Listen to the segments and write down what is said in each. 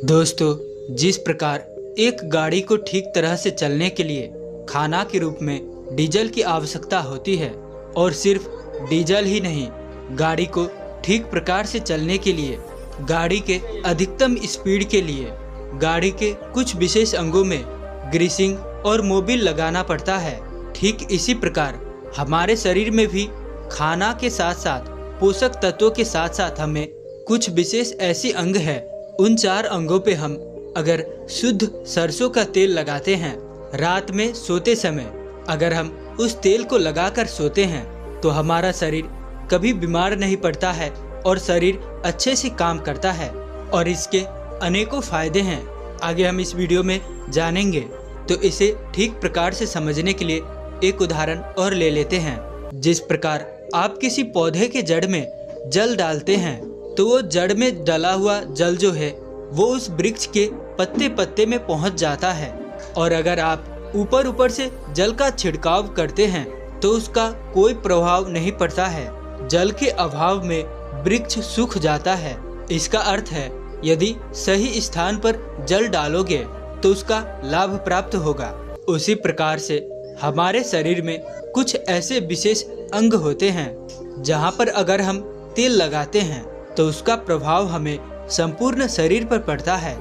दोस्तों, जिस प्रकार एक गाड़ी को ठीक तरह से चलने के लिए खाना के रूप में डीजल की आवश्यकता होती है और सिर्फ डीजल ही नहीं, गाड़ी को ठीक प्रकार से चलने के लिए, गाड़ी के अधिकतम स्पीड के लिए गाड़ी के कुछ विशेष अंगों में ग्रीसिंग और मोबिल लगाना पड़ता है। ठीक इसी प्रकार हमारे शरीर में भी खाना के साथ साथ पोषक तत्वों के साथ साथ हमें कुछ विशेष ऐसी अंग है। उन 4 अंगों पे हम अगर शुद्ध सरसों का तेल लगाते हैं, रात में सोते समय अगर हम उस तेल को लगाकर सोते हैं तो हमारा शरीर कभी बीमार नहीं पड़ता है और शरीर अच्छे से काम करता है और इसके अनेकों फायदे हैं। आगे हम इस वीडियो में जानेंगे, तो इसे ठीक प्रकार से समझने के लिए एक उदाहरण और ले लेते हैं। जिस प्रकार आप किसी पौधे के जड़ में जल डालते हैं तो वो जड़ में डला हुआ जल जो है वो उस वृक्ष के पत्ते पत्ते में पहुंच जाता है, और अगर आप ऊपर ऊपर से जल का छिड़काव करते हैं तो उसका कोई प्रभाव नहीं पड़ता है। जल के अभाव में वृक्ष सूख जाता है। इसका अर्थ है यदि सही स्थान पर जल डालोगे तो उसका लाभ प्राप्त होगा। उसी प्रकार से हमारे शरीर में कुछ ऐसे विशेष अंग होते हैं जहां पर अगर हम तेल लगाते हैं तो उसका प्रभाव हमें संपूर्ण शरीर पर पड़ता है।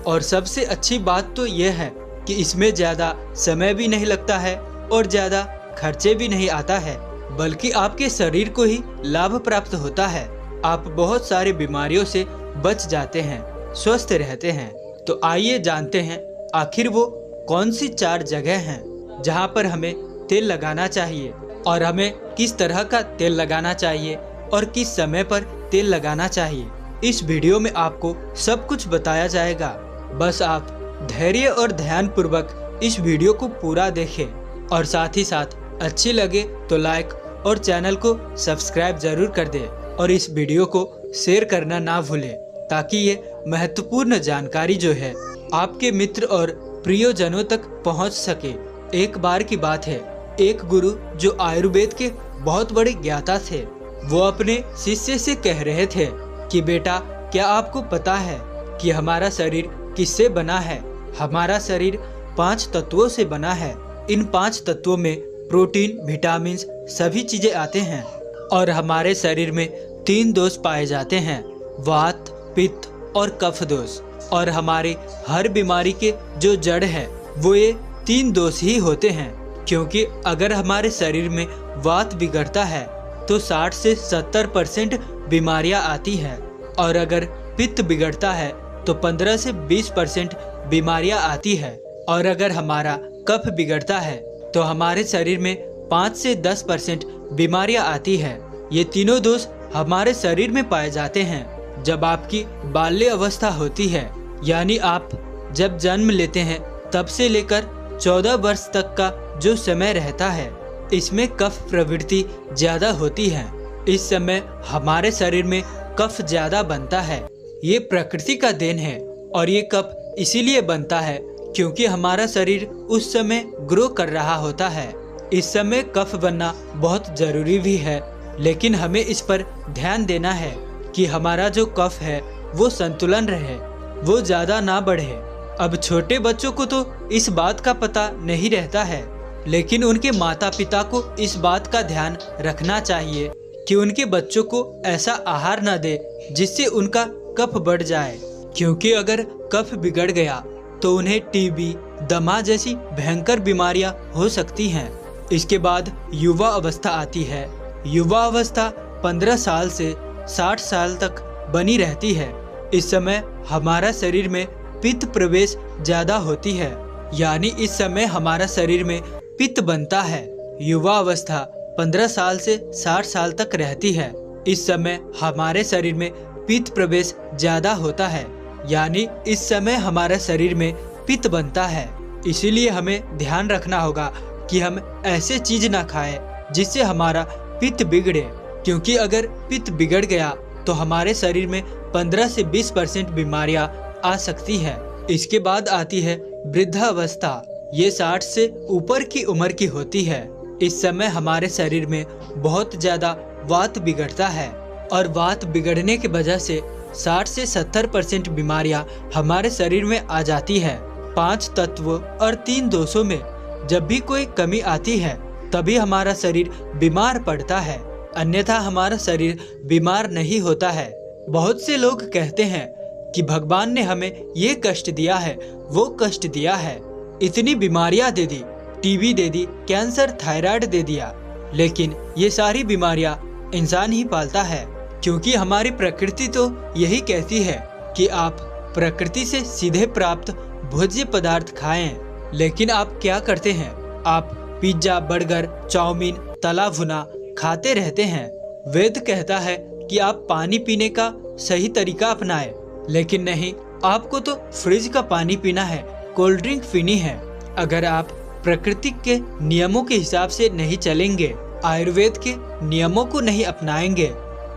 और सबसे अच्छी बात तो यह है कि इसमें ज़्यादा समय भी नहीं लगता है और ज़्यादा खर्चे भी नहीं आता है, बल्कि आपके शरीर को ही लाभ प्राप्त होता है। आप बहुत सारी बीमारियों से बच जाते हैं, स्वस्थ रहते हैं। तो आइए जानते हैं आखिर वो कौन सी 4 जगह हैं जहां पर हमें तेल लगाना चाहिए और हमें किस तरह का तेल लगाना चाहिए और किस समय पर तेल लगाना चाहिए। इस वीडियो में आपको सब कुछ बताया जाएगा। बस आप धैर्य और ध्यान पूर्वक इस वीडियो को पूरा देखें और साथ ही साथ अच्छी लगे तो लाइक और चैनल को सब्सक्राइब जरूर कर दें और इस वीडियो को शेयर करना ना भूलें, ताकि ये महत्वपूर्ण जानकारी जो है आपके मित्र और प्रियजनों तक पहुंच सके। एक बार की बात है, एक गुरु जो आयुर्वेद के बहुत बड़े ज्ञाता थे, वो अपने शिष्य से कह रहे थे कि बेटा, क्या आपको पता है कि हमारा शरीर किससे बना है? हमारा शरीर 5 तत्वों से बना है। इन 5 तत्वों में प्रोटीन, विटामिन सभी चीजें आते हैं और हमारे शरीर में 3 दोष पाए जाते हैं, वात, पित्त और कफ दोष। और हमारी हर बीमारी के जो जड़ है वो ये 3 दोष ही होते हैं, क्योंकि अगर हमारे शरीर में वात बिगड़ता है तो 60 से 70% बीमारियां आती हैं, और अगर पित्त बिगड़ता है तो 15 से 20% बीमारियां आती है, और अगर हमारा कफ बिगड़ता है तो हमारे शरीर में 5 से 10% बीमारियां आती है। ये तीनों दोष हमारे शरीर में पाए जाते हैं जब आपकी बाल्य अवस्था होती है, यानी आप जब जन्म लेते हैं तब से लेकर 14 वर्ष तक का जो समय रहता है, इसमें कफ प्रवृत्ति ज्यादा होती है। इस समय हमारे शरीर में कफ ज्यादा बनता है। ये प्रकृति का देन है और ये कफ इसीलिए बनता है क्योंकि हमारा शरीर उस समय ग्रो कर रहा होता है। इस समय कफ बनना बहुत जरूरी भी है, लेकिन हमें इस पर ध्यान देना है कि हमारा जो कफ है वो संतुलन रहे, वो ज्यादा ना बढ़े। अब छोटे बच्चों को तो इस बात का पता नहीं रहता है, लेकिन उनके माता पिता को इस बात का ध्यान रखना चाहिए कि उनके बच्चों को ऐसा आहार न दे जिससे उनका कफ बढ़ जाए, क्योंकि अगर कफ बिगड़ गया तो उन्हें टीबी, दमा जैसी भयंकर बीमारियां हो सकती हैं। इसके बाद युवा अवस्था आती है। युवा अवस्था 15 साल से 60 साल तक बनी रहती है। इस समय हमारा शरीर में पित्त प्रवेश ज्यादा होती है, यानी इस समय हमारा शरीर में पित्त बनता है। युवा अवस्था 15 साल से 60 साल तक रहती है। इस समय हमारे शरीर में पित्त प्रवेश ज्यादा होता है, यानी इस समय हमारे शरीर में पित्त बनता है। इसीलिए हमें ध्यान रखना होगा कि हम ऐसे चीज ना खाएं जिससे हमारा पित्त बिगड़े, क्योंकि अगर पित्त बिगड़ गया तो हमारे शरीर में 15 से 20% बीमारियां आ सकती है। इसके बाद आती है वृद्धावस्था। ये 60 से ऊपर की उम्र की होती है। इस समय हमारे शरीर में बहुत ज्यादा वात बिगड़ता है और वात बिगड़ने की वजह से 60 से 70% बीमारियां हमारे शरीर में आ जाती है। 5 तत्व और 3 दोषों में जब भी कोई कमी आती है तभी हमारा शरीर बीमार पड़ता है, अन्यथा हमारा शरीर बीमार नहीं होता है। बहुत से लोग कहते हैं कि भगवान ने हमें ये कष्ट दिया है, वो कष्ट दिया है, इतनी बीमारियां दे दी, टीबी दे दी, कैंसर, थायराइड दे दिया। लेकिन ये सारी बीमारियां इंसान ही पालता है, क्योंकि हमारी प्रकृति तो यही कहती है कि आप प्रकृति से सीधे प्राप्त भोज्य पदार्थ खाएं। लेकिन आप क्या करते हैं? आप पिज्जा, बर्गर, चाउमीन, तला भुना खाते रहते हैं। वेद कहता है कि आप पानी पीने का सही तरीका अपनाएं, लेकिन नहीं, आपको तो फ्रिज का पानी पीना है, कोल्ड ड्रिंक पीनी है। अगर आप प्रकृति के नियमों के हिसाब से नहीं चलेंगे, आयुर्वेद के नियमों को नहीं अपनाएंगे,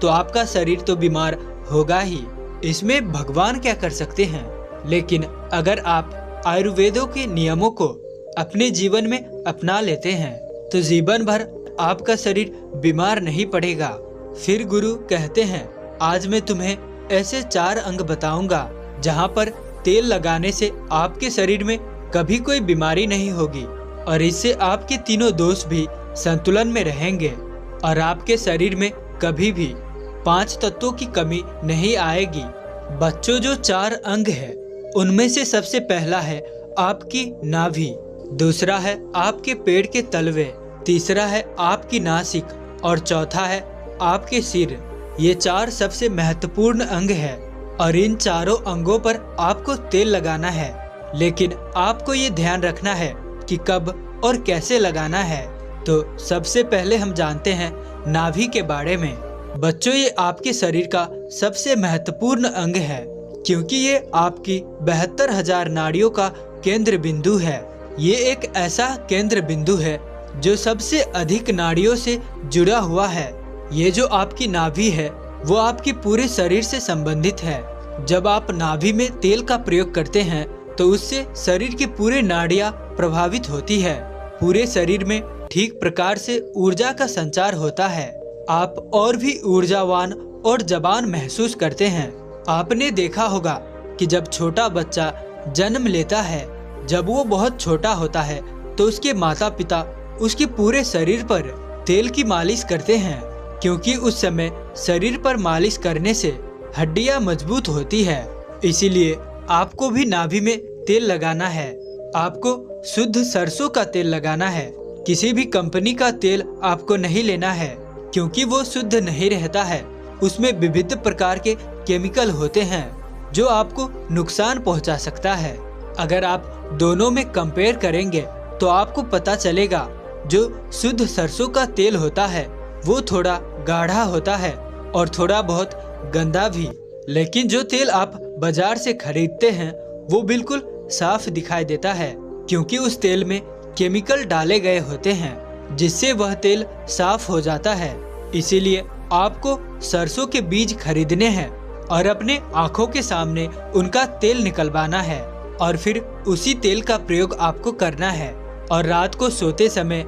तो आपका शरीर तो बीमार होगा ही। इसमें भगवान क्या कर सकते हैं? लेकिन अगर आप आयुर्वेदों के नियमों को अपने जीवन में अपना लेते हैं तो जीवन भर आपका शरीर बीमार नहीं पड़ेगा। फिर गुरु कहते हैं, आज मैं तुम्हें ऐसे 4 अंग बताऊंगा जहां पर तेल लगाने से आपके शरीर में कभी कोई बीमारी नहीं होगी और इससे आपके तीनों दोष भी संतुलन में रहेंगे और आपके शरीर में कभी भी 5 तत्वों की कमी नहीं आएगी। बच्चों, जो 4 अंग है उनमें से सबसे पहला है आपकी नाभि, दूसरा है आपके पेट के तलवे, तीसरा है आपकी नासिक और चौथा है आपके सिर। ये 4 सबसे महत्वपूर्ण अंग है और इन चारों अंगों पर आपको तेल लगाना है। लेकिन आपको ये ध्यान रखना है कि कब और कैसे लगाना है। तो सबसे पहले हम जानते हैं नाभि के बारे में। बच्चों, ये आपके शरीर का सबसे महत्वपूर्ण अंग है, क्योंकि ये आपकी 72,000 नाड़ियों का केंद्र बिंदु है। ये एक ऐसा केंद्र बिंदु है जो सबसे अधिक नाड़ियों से जुड़ा हुआ है। ये जो आपकी नाभि है वो आपके पूरे शरीर से संबंधित है। जब आप नाभि में तेल का प्रयोग करते हैं तो उससे शरीर की पूरी नाड़ियां प्रभावित होती है। पूरे शरीर में ठीक प्रकार से ऊर्जा का संचार होता है। आप और भी ऊर्जावान और जवान महसूस करते हैं। आपने देखा होगा कि जब छोटा बच्चा जन्म लेता है, जब वो बहुत छोटा होता है तो उसके माता पिता उसके पूरे शरीर पर तेल की मालिश करते हैं, क्योंकि उस समय शरीर पर मालिश करने से हड्डियां मजबूत होती है। इसीलिए आपको भी नाभि में तेल लगाना है। आपको शुद्ध सरसों का तेल लगाना है। किसी भी कंपनी का तेल आपको नहीं लेना है, क्योंकि वो शुद्ध नहीं रहता है। उसमें विविध प्रकार के केमिकल होते हैं जो आपको नुकसान पहुंचा सकता है। अगर आप दोनों में कंपेयर करेंगे तो आपको पता चलेगा जो शुद्ध सरसों का तेल होता है वो थोड़ा गाढ़ा होता है और थोड़ा बहुत गंदा भी। लेकिन जो तेल आप बाजार से खरीदते हैं वो बिल्कुल साफ दिखाई देता है, क्योंकि उस तेल में केमिकल डाले गए होते हैं जिससे वह तेल साफ हो जाता है। इसीलिए आपको सरसों के बीज खरीदने हैं और अपने आँखों के सामने उनका तेल निकलवाना है और फिर उसी तेल का प्रयोग आपको करना है। और रात को सोते समय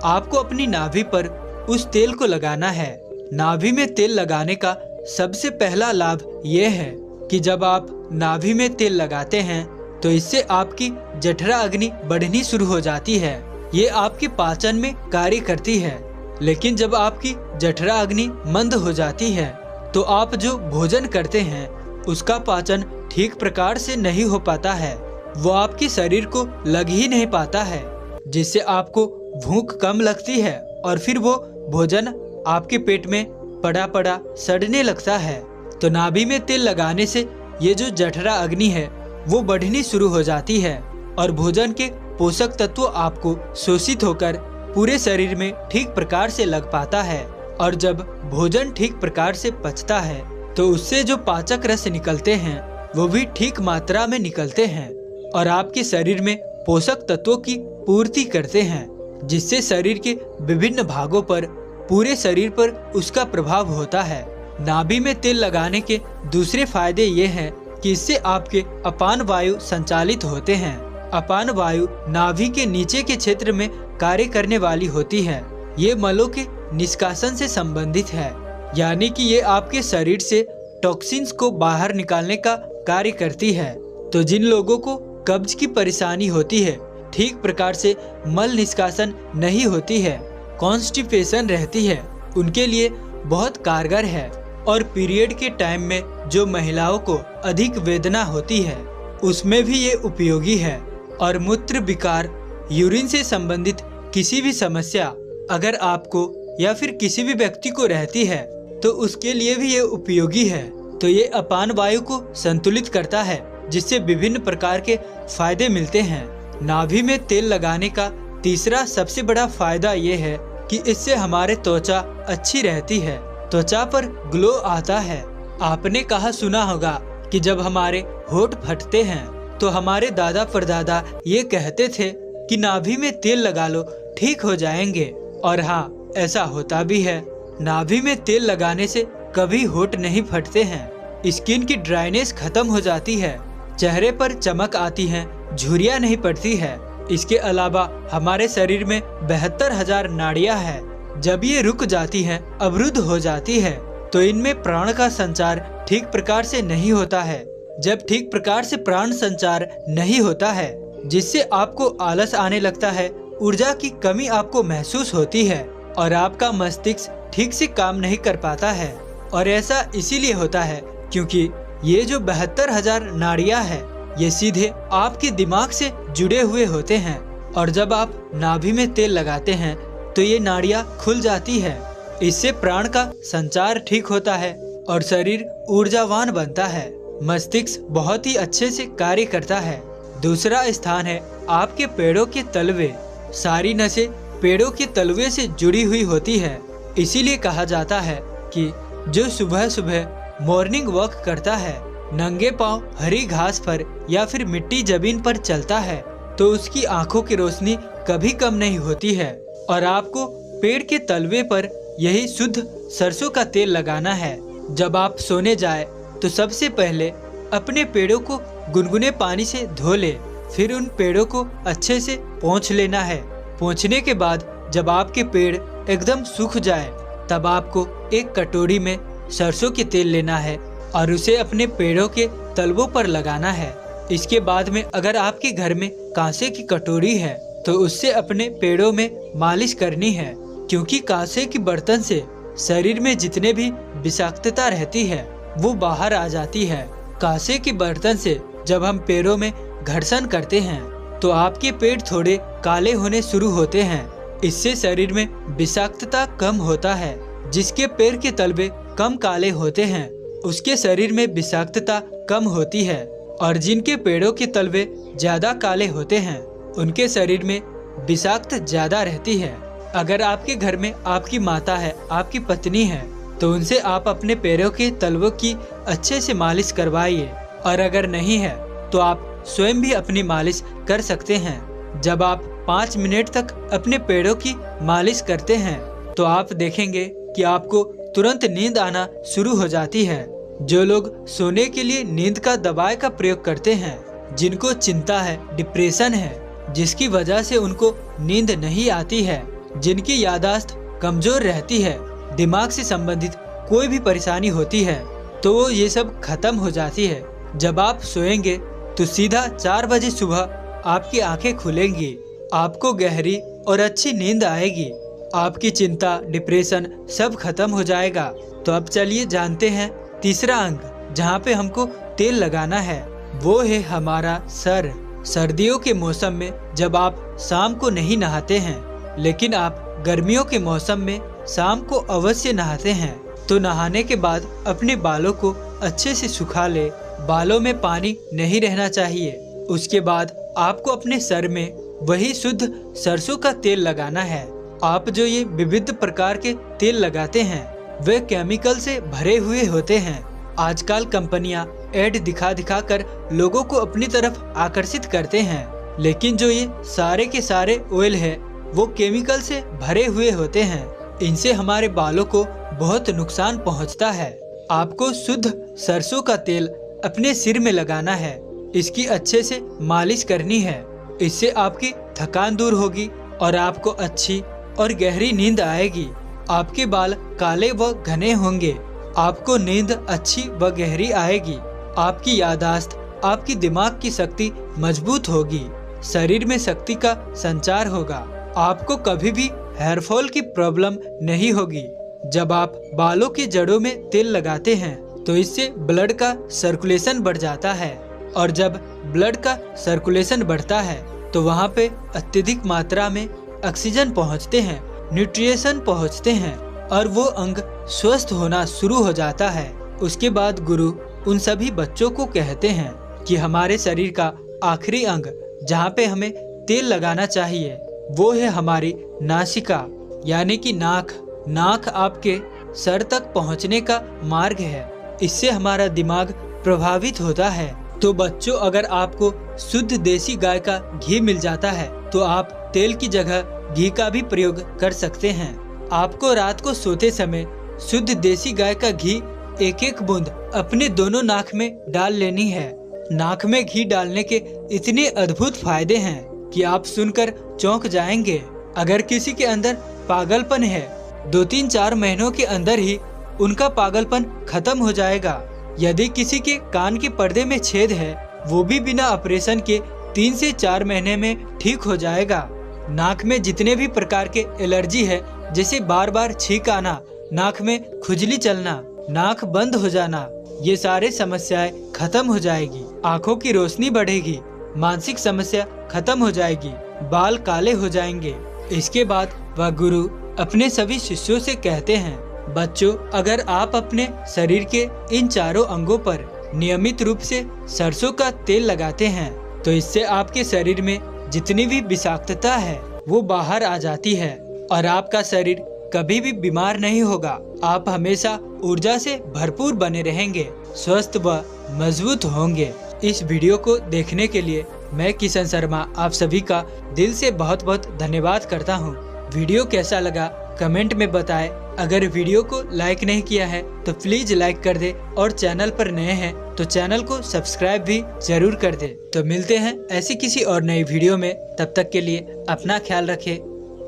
आपको अपनी नाभि पर उस तेल को लगाना है। नाभि में तेल लगाने का सबसे पहला लाभ ये है कि जब आप नाभि में तेल लगाते हैं तो इससे आपकी जठरा अग्नि बढ़नी शुरू हो जाती है। ये आपके पाचन में कार्य करती है। लेकिन जब आपकी जठरा अग्नि मंद हो जाती है तो आप जो भोजन करते हैं उसका पाचन ठीक प्रकार से नहीं हो पाता है। वो आपके शरीर को लग ही नहीं पाता है, जिससे आपको भूख कम लगती है और फिर वो भोजन आपके पेट में पड़ा पड़ा सड़ने लगता है। तो नाभि में तेल लगाने से ये जो जठरा अग्नि है वो बढ़नी शुरू हो जाती है और भोजन के पोषक तत्व आपको शोषित होकर पूरे शरीर में ठीक प्रकार से लग पाता है। और जब भोजन ठीक प्रकार से पचता है तो उससे जो पाचक रस निकलते हैं वो भी ठीक मात्रा में निकलते हैं और आपके शरीर में पोषक तत्वों की पूर्ति करते हैं, जिससे शरीर के विभिन्न भागों पर, पूरे शरीर पर उसका प्रभाव होता है। नाभि में तेल लगाने के दूसरे फायदे ये हैं कि इससे आपके अपान वायु संचालित होते हैं। अपान वायु नाभि के नीचे के क्षेत्र में कार्य करने वाली होती है। ये मलों के निष्कासन से संबंधित है, यानी कि ये आपके शरीर से टॉक्सिन्स को बाहर निकालने का कार्य करती है। तो जिन लोगों को कब्ज की परेशानी होती है, ठीक प्रकार से मल निष्कासन नहीं होती है, कॉन्स्टिपेशन रहती है, उनके लिए बहुत कारगर है। और पीरियड के टाइम में जो महिलाओं को अधिक वेदना होती है, उसमें भी ये उपयोगी है। और मूत्र विकार, यूरिन से संबंधित किसी भी समस्या अगर आपको या फिर किसी भी व्यक्ति को रहती है तो उसके लिए भी ये उपयोगी है। तो ये अपान वायु को संतुलित करता है, जिससे विभिन्न प्रकार के फायदे मिलते हैं। नाभि में तेल लगाने का तीसरा सबसे बड़ा फायदा ये है कि इससे हमारे त्वचा अच्छी रहती है, त्वचा पर ग्लो आता है। आपने कहा सुना होगा कि जब हमारे होठ फटते हैं तो हमारे दादा परदादा ये कहते थे कि नाभि में तेल लगा लो, ठीक हो जाएंगे। और हाँ, ऐसा होता भी है। नाभि में तेल लगाने से कभी होठ नहीं फटते हैं, स्किन की ड्राइनेस खत्म हो जाती है, चेहरे पर चमक आती है, झुर्रियां नहीं पड़ती है। इसके अलावा हमारे शरीर में 72,000 नाड़ियां हैं। जब ये रुक जाती हैं, अवरुद्ध हो जाती है, तो इनमें प्राण का संचार ठीक प्रकार से नहीं होता है। जब ठीक प्रकार से प्राण संचार नहीं होता है, जिससे आपको आलस आने लगता है, ऊर्जा की कमी आपको महसूस होती है और आपका मस्तिष्क ठीक से काम नहीं कर पाता है। और ऐसा इसीलिए होता है क्योंकि ये जो 72,000 नाड़ियां हैं, ये सीधे आपके दिमाग से जुड़े हुए होते हैं। और जब आप नाभि में तेल लगाते हैं तो ये नाड़ियां खुल जाती है। इससे प्राण का संचार ठीक होता है और शरीर ऊर्जावान बनता है। मस्तिष्क बहुत ही अच्छे से कार्य करता है। दूसरा स्थान है आपके पेड़ों के तलवे। सारी नसें पेड़ों के तलवे से जुड़ी हुई होती है। इसीलिए कहा जाता है कि जो सुबह सुबह मॉर्निंग वॉक करता है, नंगे पांव हरी घास पर या फिर मिट्टी जमीन पर चलता है, तो उसकी आंखों की रोशनी कभी कम नहीं होती है। और आपको पेड़ के तलवे पर यही शुद्ध सरसों का तेल लगाना है। जब आप सोने जाए तो सबसे पहले अपने पेड़ों को गुनगुने पानी से धो ले, फिर उन पेड़ों को अच्छे से पोंछ लेना है। पोंछने के बाद जब आपके पेड़ एकदम सूख जाए, तब आपको एक कटोरी में सरसों के तेल लेना है और उसे अपने पेड़ों के तलवों पर लगाना है। इसके बाद में अगर आपके घर में कांसे की कटोरी है तो उससे अपने पेड़ों में मालिश करनी है, क्योंकि कांसे के बर्तन से शरीर में जितने भी विषाक्तता रहती है वो बाहर आ जाती है। कांसे के बर्तन से जब हम पेड़ों में घर्षण करते हैं तो आपके पेड़ थोड़े काले होने शुरू होते हैं। इससे शरीर में विषाक्तता कम होता है। जिसके पैर के तलवे कम काले होते हैं उसके शरीर में विषाक्तता कम होती है, और जिनके पेड़ों के तलवे ज्यादा काले होते हैं उनके शरीर में विषाक्त ज्यादा रहती है। अगर आपके घर में आपकी माता है, आपकी पत्नी है, तो उनसे आप अपने पैरों के तलवों की अच्छे से मालिश करवाइए। और अगर नहीं है तो आप स्वयं भी अपनी मालिश कर सकते हैं। जब आप 5 मिनट तक अपने पैरों की मालिश करते हैं तो आप देखेंगे कि आपको तुरंत नींद आना शुरू हो जाती है। जो लोग सोने के लिए नींद का दवाई का प्रयोग करते हैं, जिनको चिंता है, डिप्रेशन है, जिसकी वजह से उनको नींद नहीं आती है, जिनकी याददाश्त कमजोर रहती है, दिमाग से संबंधित कोई भी परेशानी होती है, तो वो ये सब खत्म हो जाती है। जब आप सोएंगे तो सीधा 4 बजे सुबह आपकी आंखें खुलेंगी, आपको गहरी और अच्छी नींद आएगी, आपकी चिंता, डिप्रेशन सब खत्म हो जाएगा। तो अब चलिए जानते हैं तीसरा अंग जहाँ पे हमको तेल लगाना है, वो है हमारा सर। सर्दियों के मौसम में जब आप शाम को नहीं नहाते हैं, लेकिन आप गर्मियों के मौसम में शाम को अवश्य नहाते हैं, तो नहाने के बाद अपने बालों को अच्छे से सुखा ले। बालों में पानी नहीं रहना चाहिए। उसके बाद आपको अपने सर में वही शुद्ध सरसों का तेल लगाना है। आप जो ये विविध प्रकार के तेल लगाते हैं वे केमिकल से भरे हुए होते हैं। आजकल कंपनियां ऐड दिखा दिखा कर लोगों को अपनी तरफ आकर्षित करते हैं, लेकिन जो ये सारे के सारे ऑयल है वो केमिकल से भरे हुए होते हैं। इनसे हमारे बालों को बहुत नुकसान पहुंचता है। आपको शुद्ध सरसों का तेल अपने सिर में लगाना है, इसकी अच्छे से मालिश करनी है। इससे आपकी थकान दूर होगी और आपको अच्छी और गहरी नींद आएगी। आपके बाल काले व घने होंगे। आपको नींद अच्छी व गहरी आएगी। आपकी याददाश्त, आपकी दिमाग की शक्ति मजबूत होगी। शरीर में शक्ति का संचार होगा। आपको कभी भी हेयर फॉल की प्रॉब्लम नहीं होगी। जब आप बालों की जड़ों में तेल लगाते हैं तो इससे ब्लड का सर्कुलेशन बढ़ जाता है, और जब ब्लड का सर्कुलेशन बढ़ता है तो वहाँ पे अत्यधिक मात्रा में ऑक्सीजन पहुँचते हैं, न्यूट्रिएंट्स पहुँचते हैं, और वो अंग स्वस्थ होना शुरू हो जाता है। उसके बाद गुरु उन सभी बच्चों को कहते हैं कि हमारे शरीर का आखिरी अंग जहाँ पे हमें तेल लगाना चाहिए वो है हमारी नासिका, यानी कि नाक। नाक आपके सर तक पहुँचने का मार्ग है। इससे हमारा दिमाग प्रभावित होता है। तो बच्चों, अगर आपको शुद्ध देसी गाय का घी मिल जाता है तो आप तेल की जगह घी का भी प्रयोग कर सकते हैं। आपको रात को सोते समय शुद्ध देसी गाय का घी एक एक बूंद अपने दोनों नाक में डाल लेनी है। नाक में घी डालने के इतने अद्भुत फायदे हैं कि आप सुनकर चौंक जाएंगे। अगर किसी के अंदर पागलपन है, 2-3-4 महीनों के अंदर ही उनका पागलपन खत्म हो जाएगा। यदि किसी के कान के पर्दे में छेद है, वो भी बिना ऑपरेशन के 3 से 4 महीने में ठीक हो जाएगा। नाक में जितने भी प्रकार के एलर्जी है, जैसे बार बार छींक आना, नाक में खुजली चलना, नाक बंद हो जाना, ये सारे समस्याएं खत्म हो जाएगी। आँखों की रोशनी बढ़ेगी, मानसिक समस्या खत्म हो जाएगी, बाल काले हो जाएंगे। इसके बाद वह गुरु अपने सभी शिष्यों से कहते हैं, बच्चों, अगर आप अपने शरीर के इन चारों अंगों पर नियमित रूप से सरसों का तेल लगाते हैं तो इससे आपके शरीर में जितनी भी विषाक्तता है वो बाहर आ जाती है और आपका शरीर कभी भी बीमार नहीं होगा। आप हमेशा ऊर्जा से भरपूर बने रहेंगे, स्वस्थ व मजबूत होंगे। इस वीडियो को देखने के लिए मैं किशन शर्मा आप सभी का दिल से बहुत बहुत धन्यवाद करता हूँ। वीडियो कैसा लगा कमेंट में बताएं। अगर वीडियो को लाइक नहीं किया है तो प्लीज लाइक कर दे, और चैनल पर नए हैं तो चैनल को सब्सक्राइब भी जरूर कर दे। तो मिलते हैं ऐसी किसी और नई वीडियो में, तब तक के लिए अपना ख्याल रखें।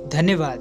धन्यवाद।